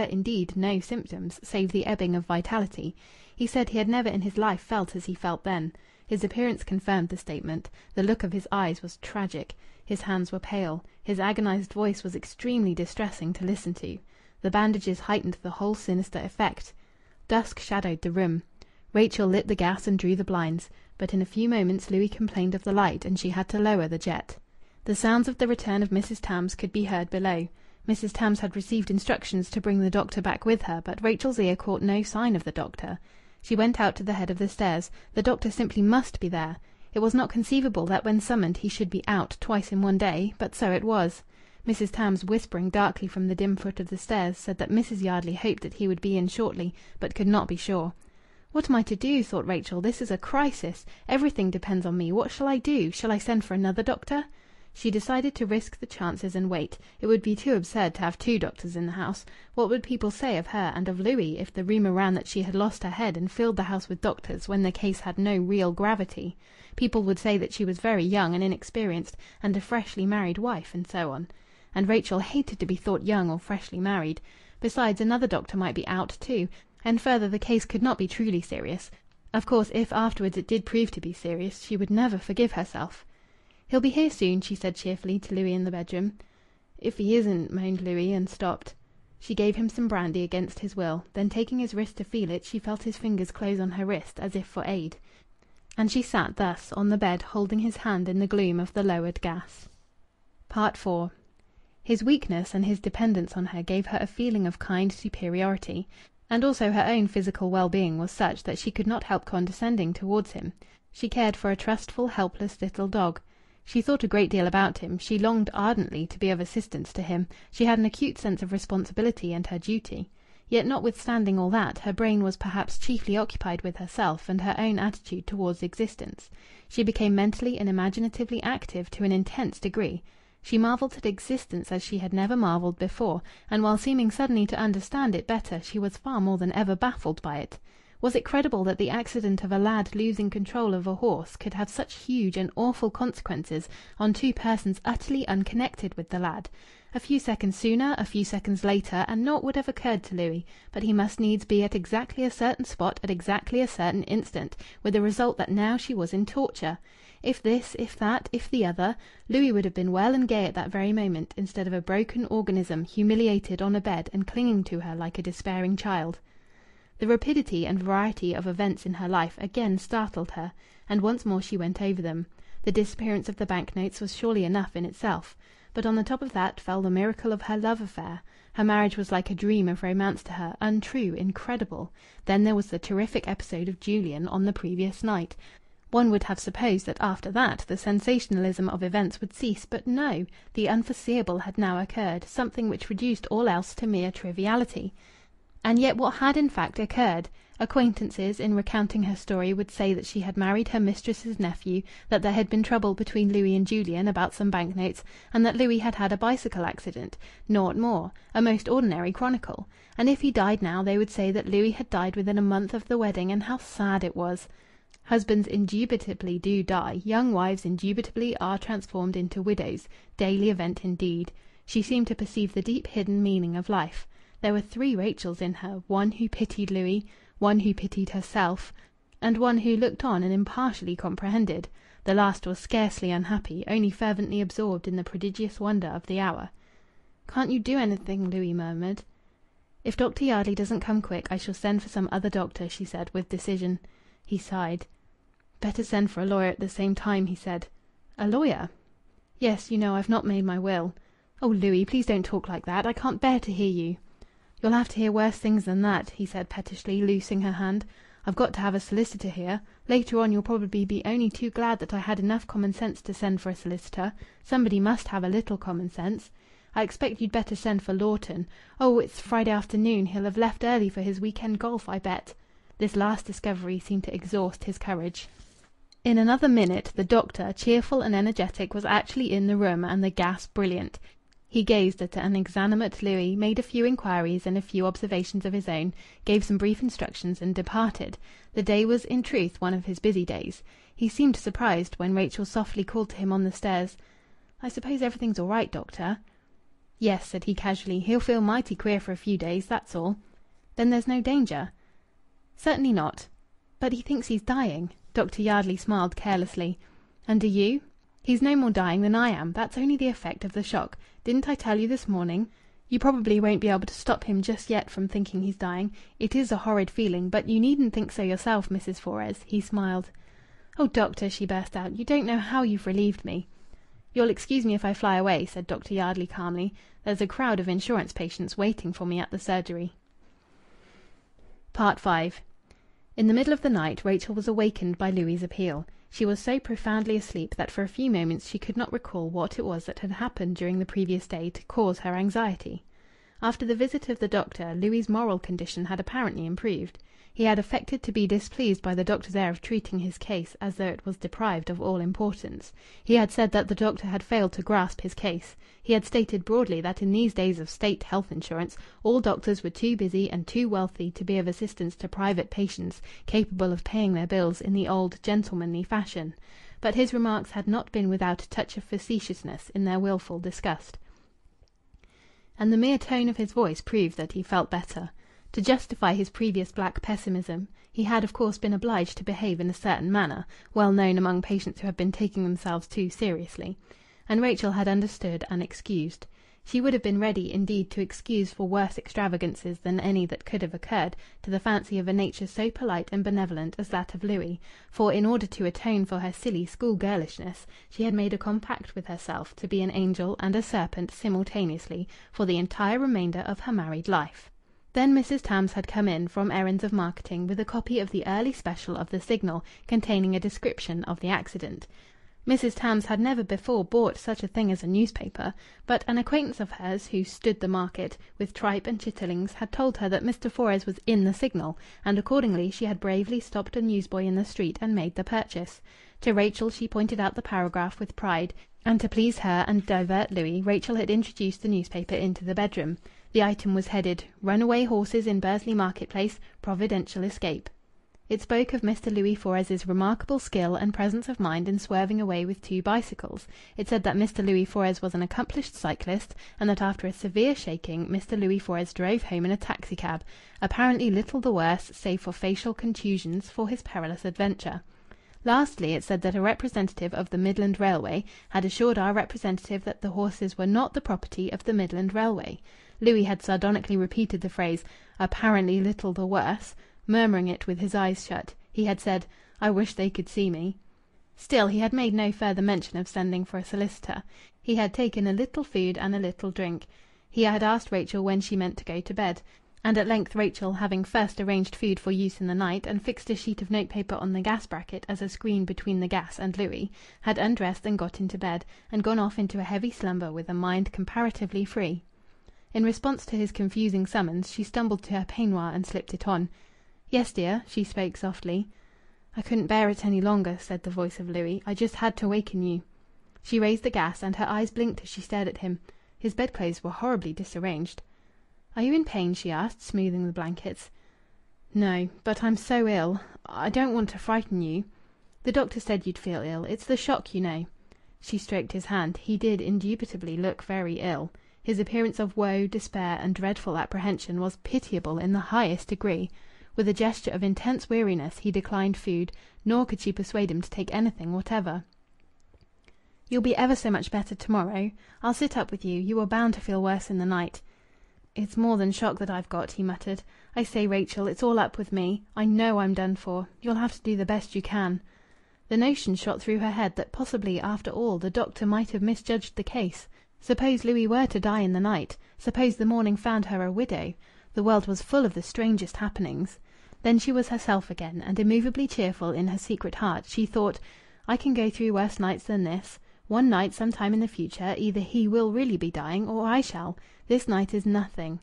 indeed no symptoms, save the ebbing of vitality. He said he had never in his life felt as he felt then. His appearance confirmed the statement. The look of his eyes was tragic. His hands were pale. His agonized voice was extremely distressing to listen to. The bandages heightened the whole sinister effect. Dusk shadowed the room. Rachel lit the gas and drew the blinds. But in a few moments Louis complained of the light, and she had to lower the jet. The sounds of the return of Mrs. Tams could be heard below. Mrs. Tams had received instructions to bring the doctor back with her, but Rachel's ear caught no sign of the doctor. She went out to the head of the stairs. The doctor simply must be there. It was not conceivable that when summoned he should be out twice in one day, but so it was. Mrs. Tams, whispering darkly from the dim foot of the stairs, said that Mrs. Yardley hoped that he would be in shortly, but could not be sure. "What am I to do?" thought Rachel. "This is a crisis. Everything depends on me. What shall I do? Shall I send for another doctor?" She decided to risk the chances and wait. It would be too absurd to have two doctors in the house. What would people say of her and of Louis if the rumour ran that she had lost her head and filled the house with doctors when the case had no real gravity? People would say that she was very young and inexperienced, and a freshly married wife, and so on. And Rachel hated to be thought young or freshly married. Besides, another doctor might be out too, and further, the case could not be truly serious. Of course, if afterwards it did prove to be serious, she would never forgive herself. "He'll be here soon," she said cheerfully to Louis in the bedroom. "If he isn't," moaned Louis, and stopped. She gave him some brandy against his will. Then, taking his wrist to feel it, she felt his fingers close on her wrist, as if for aid. And she sat thus, on the bed, holding his hand in the gloom of the lowered gas. IV. His weakness and his dependence on her gave her a feeling of kind superiority. And also her own physical well-being was such that she could not help condescending towards him. She cared for a trustful, helpless little dog. She thought a great deal about him. She longed ardently to be of assistance to him. She had an acute sense of responsibility and her duty. Yet, notwithstanding all that, her brain was perhaps chiefly occupied with herself and her own attitude towards existence. She became mentally and imaginatively active to an intense degree. She marvelled at existence as she had never marvelled before, and while seeming suddenly to understand it better, she was far more than ever baffled by it. Was it credible that the accident of a lad losing control of a horse could have such huge and awful consequences on two persons utterly unconnected with the lad? A few seconds sooner, a few seconds later, and naught would have occurred to Louis, but he must needs be at exactly a certain spot at exactly a certain instant, with the result that now she was in torture. If this, if that, if the other, Louis would have been well and gay at that very moment, instead of a broken organism, humiliated on a bed and clinging to her like a despairing child. The rapidity and variety of events in her life again startled her, and once more she went over them. The disappearance of the banknotes was surely enough in itself, but on the top of that fell the miracle of her love affair. Her marriage was like a dream of romance to her, untrue, incredible. Then there was the terrific episode of Julian on the previous night. One would have supposed that after that the sensationalism of events would cease, but no! The unforeseeable had now occurred, something which reduced all else to mere triviality. And yet what had in fact occurred? Acquaintances, in recounting her story, would say that she had married her mistress's nephew, that there had been trouble between Louis and Julian about some banknotes, and that Louis had had a bicycle accident. Naught more. A most ordinary chronicle. And if he died now, they would say that Louis had died within a month of the wedding, and how sad it was. Husbands indubitably do die. Young wives indubitably are transformed into widows. Daily event indeed. She seemed to perceive the deep hidden meaning of life. There were three Rachels in her, one who pitied Louis, one who pitied herself, and one who looked on and impartially comprehended. The last was scarcely unhappy, only fervently absorbed in the prodigious wonder of the hour. "Can't you do anything?" Louis murmured. "If Dr. Yardley doesn't come quick, I shall send for some other doctor," she said, with decision. He sighed. "Better send for a lawyer at the same time," he said. "A lawyer?" "Yes, you know I've not made my will." "Oh, Louis, please don't talk like that. I can't bear to hear you." "You'll have to hear worse things than that," he said pettishly, loosing her hand. "I've got to have a solicitor here. Later on you'll probably be only too glad that I had enough common sense to send for a solicitor. Somebody must have a little common sense. I expect you'd better send for Lawton. Oh, it's Friday afternoon. He'll have left early for his weekend golf, I bet." This last discovery seemed to exhaust his courage. In another minute the doctor, cheerful and energetic, was actually in the room, and the gas brilliant. He gazed at an exanimate Louis, made a few inquiries and a few observations of his own, gave some brief instructions, and departed. The day was, in truth, one of his busy days. He seemed surprised when Rachel softly called to him on the stairs, "I suppose everything's all right, doctor?" "Yes," said he casually. "He'll feel mighty queer for a few days, that's all." "Then there's no danger?" "Certainly not." "But he thinks he's dying." Dr. Yardley smiled carelessly. "And do you?" "He's no more dying than I am. That's only the effect of the shock. Didn't I tell you this morning? You probably won't be able to stop him just yet from thinking he's dying. It is a horrid feeling, but you needn't think so yourself, Mrs. Fores." He smiled. "Oh, doctor," she burst out, "you don't know how you've relieved me." "You'll excuse me if I fly away," said Dr. Yardley calmly. "There's a crowd of insurance patients waiting for me at the surgery." V In the middle of the night Rachel was awakened by Louis' appeal. She was so profoundly asleep that for a few moments she could not recall what it was that had happened during the previous day to cause her anxiety. After the visit of the doctor, Louis' moral condition had apparently improved. He had affected to be displeased by the doctor's air of treating his case as though it was deprived of all importance. He had said that the doctor had failed to grasp his case. He had stated broadly that in these days of state health insurance all doctors were too busy and too wealthy to be of assistance to private patients capable of paying their bills in the old gentlemanly fashion. But his remarks had not been without a touch of facetiousness in their wilful disgust. And the mere tone of his voice proved that he felt better. To justify his previous black pessimism, he had of course been obliged to behave in a certain manner, well known among patients who have been taking themselves too seriously. And Rachel had understood and excused. She would have been ready, indeed, to excuse for worse extravagances than any that could have occurred to the fancy of a nature so polite and benevolent as that of Louis, for in order to atone for her silly school-girlishness, she had made a compact with herself to be an angel and a serpent simultaneously for the entire remainder of her married life. Then Mrs. Tams had come in from errands of marketing with a copy of the early special of the Signal containing a description of the accident. Mrs. Tams had never before bought such a thing as a newspaper, but an acquaintance of hers who "stood the market" with tripe and chitterlings had told her that Mr. Fores was in the Signal, and accordingly she had bravely stopped a newsboy in the street and made the purchase. To Rachel she pointed out the paragraph with pride, and to please her and divert Louis, Rachel had introduced the newspaper into the bedroom. The item was headed, "Runaway horses in Bursley Market-place. Providential escape." It spoke of Mr. Louis Fores's remarkable skill and presence of mind in swerving away with 2 bicycles. It said that Mr. Louis Fores was an accomplished cyclist, and that after a severe shaking Mr. Louis Fores drove home in a taxicab, apparently little the worse, save for facial contusions, for his perilous adventure. Lastly, it said that a representative of the Midland Railway had assured our representative that the horses were not the property of the Midland Railway. Louis had sardonically repeated the phrase, "apparently little the worse," murmuring it with his eyes shut. He had said, "I wish they could see me." Still, he had made no further mention of sending for a solicitor. He had taken a little food and a little drink. He had asked Rachel when she meant to go to bed. And at length Rachel, having first arranged food for use in the night and fixed a sheet of notepaper on the gas bracket as a screen between the gas and Louis, had undressed and got into bed, and gone off into a heavy slumber with a mind comparatively free. In response to his confusing summons, she stumbled to her peignoir and slipped it on. "Yes, dear?" She spoke softly. "I couldn't bear it any longer," said the voice of Louis. "I just had to waken you." She raised the gas, and her eyes blinked as she stared at him. His bedclothes were horribly disarranged. "Are you in pain?" she asked, smoothing the blankets. "No, but I'm so ill. I don't want to frighten you." "The doctor said you'd feel ill. It's the shock, you know." She stroked his hand. He did indubitably look very ill. His appearance of woe, despair, and dreadful apprehension was pitiable in the highest degree. With a gesture of intense weariness he declined food, nor could she persuade him to take anything whatever. "You'll be ever so much better to-morrow. I'll sit up with you. You were bound to feel worse in the night." "It's more than shock that I've got," he muttered. "I say, Rachel, it's all up with me. I know I'm done for. You'll have to do the best you can." The notion shot through her head that possibly, after all, the doctor might have misjudged the case. Suppose Louis were to die in the night? Suppose the morning found her a widow? The world was full of the strangest happenings. Then she was herself again, and immovably cheerful in her secret heart. She thought, "I can go through worse nights than this. One night, some time in the future, either he will really be dying, or I shall. This night is nothing."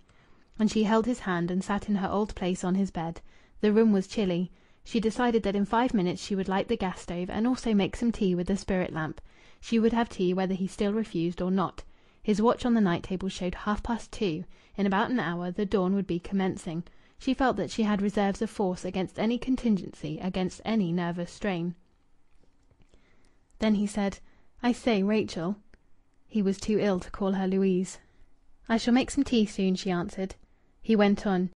And she held his hand and sat in her old place on his bed. The room was chilly. She decided that in 5 minutes she would light the gas stove and also make some tea with the spirit lamp. She would have tea whether he still refused or not. His watch on the night table showed 2:30. In about an hour the dawn would be commencing. She felt that she had reserves of force against any contingency, against any nervous strain. Then he said, "I say, Rachel." He was too ill to call her Louise. "I shall make some tea soon," she answered. He went on.